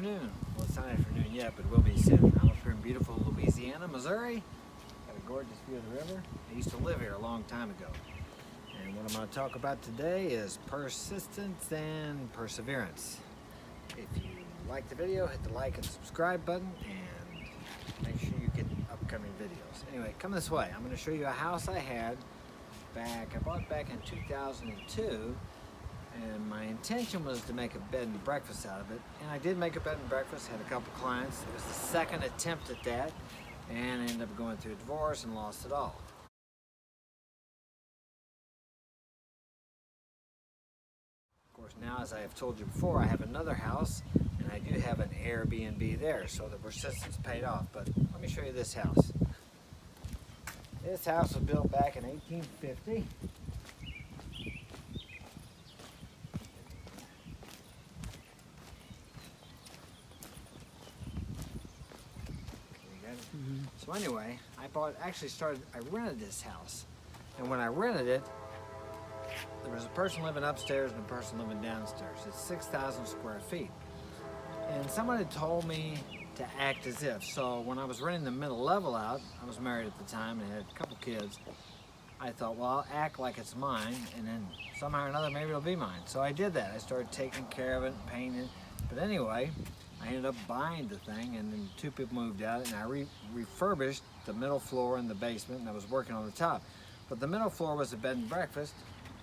afternoon. Well, it's not afternoon yet, but it will be soon. I'm up here in beautiful Louisiana, Missouri. Got a gorgeous view of the river. I used to live here a long time ago. And what I'm going to talk about today is persistence and perseverance. If you like the video, hit the like and subscribe button and make sure you get upcoming videos. Anyway, come this way. I'm going to show you a house I bought back in 2002. And my intention was to make a bed and breakfast out of it. And I did make a bed and breakfast, had a couple clients. It was the second attempt at that. And I ended up going through a divorce and lost it all. Of course, now, as I have told you before, I have another house. And I do have an Airbnb there, so the persistence paid off. But let me show you this house. This house was built back in 1850. So anyway, I rented this house. And when I rented it, there was a person living upstairs and a person living downstairs. It's 6,000 square feet. And someone had told me to act as if. So when I was renting the middle level out, I was married at the time and had a couple kids. I thought, well, I'll act like it's mine, and then somehow or another, maybe it'll be mine. So I did that. I started taking care of it, painting it. But anyway, I ended up buying the thing, and then two people moved out, and I refurbished the middle floor and the basement, and I was working on the top. But the middle floor was a bed and breakfast,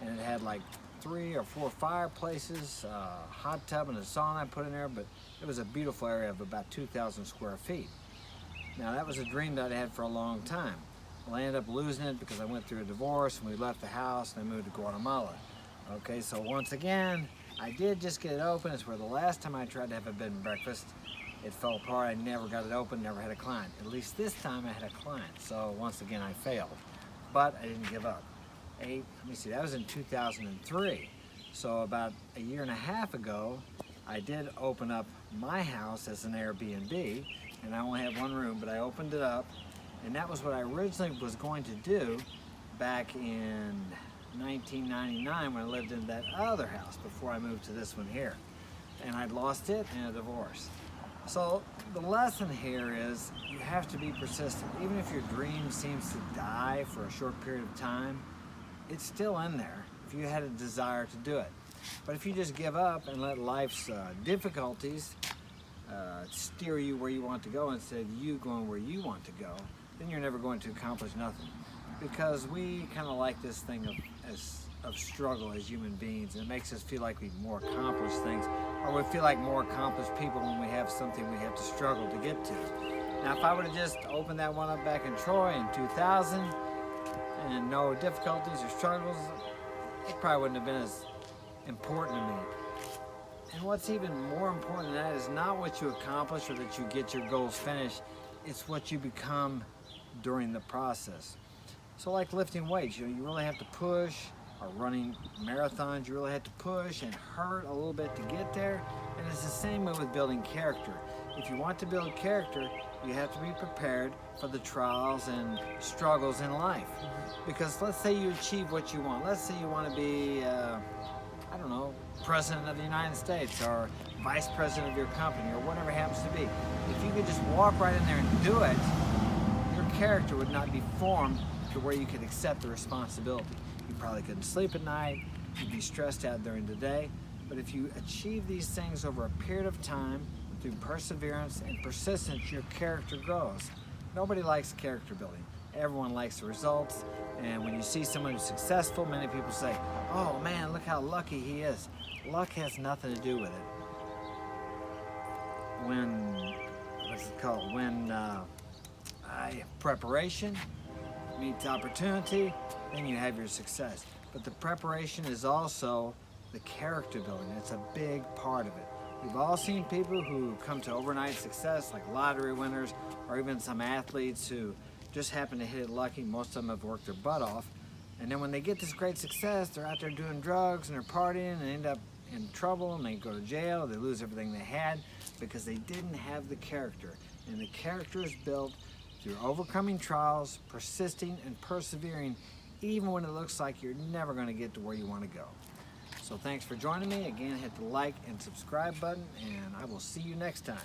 and it had like 3 or 4 fireplaces, a hot tub and a sauna I put in there, but it was a beautiful area of about 2,000 square feet. Now that was a dream that I had for a long time. Well, I ended up losing it because I went through a divorce, and we left the house, and I moved to Guatemala. Okay, so once again, I did just get it open. It's where the last time I tried to have a bed and breakfast, it fell apart. I never got it open, never had a client. At least this time I had a client. So once again, I failed, but I didn't give up. Let me see, that was in 2003. So about a year and a half ago, I did open up my house as an Airbnb, and I only had one room, but I opened it up, and that was what I originally was going to do back in 1999 when I lived in that other house before I moved to this one here. And I'd lost it in a divorce. So the lesson here is you have to be persistent. Even if your dream seems to die for a short period of time, it's still in there if you had a desire to do it. But if you just give up and let life's difficulties steer you where you want to go instead of you going where you want to go, then you're never going to accomplish nothing. Because we kind of like this thing of struggle as human beings, and it makes us feel like we've more accomplished things, or we feel like more accomplished people when we have something we have to struggle to get to. Now, if I would have just opened that one up back in Troy in 2000 and no difficulties or struggles, it probably wouldn't have been as important to me. And what's even more important than that is not what you accomplish or that you get your goals finished, it's what you become during the process. So like lifting weights, you really have to push, or running marathons, you really have to push and hurt a little bit to get there. And it's the same way with building character. If you want to build character, you have to be prepared for the trials and struggles in life. Because let's say you achieve what you want. Let's say you want to be, I don't know, President of the United States or Vice President of your company or whatever it happens to be. If you could just walk right in there and do it, your character would not be formed to where you could accept the responsibility. You probably couldn't sleep at night, you'd be stressed out during the day, but if you achieve these things over a period of time, through perseverance and persistence, your character grows. Nobody likes character building. Everyone likes the results, and when you see someone who's successful, many people say, oh man, look how lucky he is. Luck has nothing to do with it. When preparation meets opportunity, then you have your success. But the preparation is also the character building. It's a big part of it. We've all seen people who come to overnight success, like lottery winners, or even some athletes who just happen to hit it lucky. Most of them have worked their butt off. And then when they get this great success, they're out there doing drugs and they're partying and end up in trouble, and they go to jail, they lose everything they had because they didn't have the character. And the character is built through overcoming trials, persisting and persevering, even when it looks like you're never going to get to where you want to go. So thanks for joining me. Again, hit the like and subscribe button, and I will see you next time.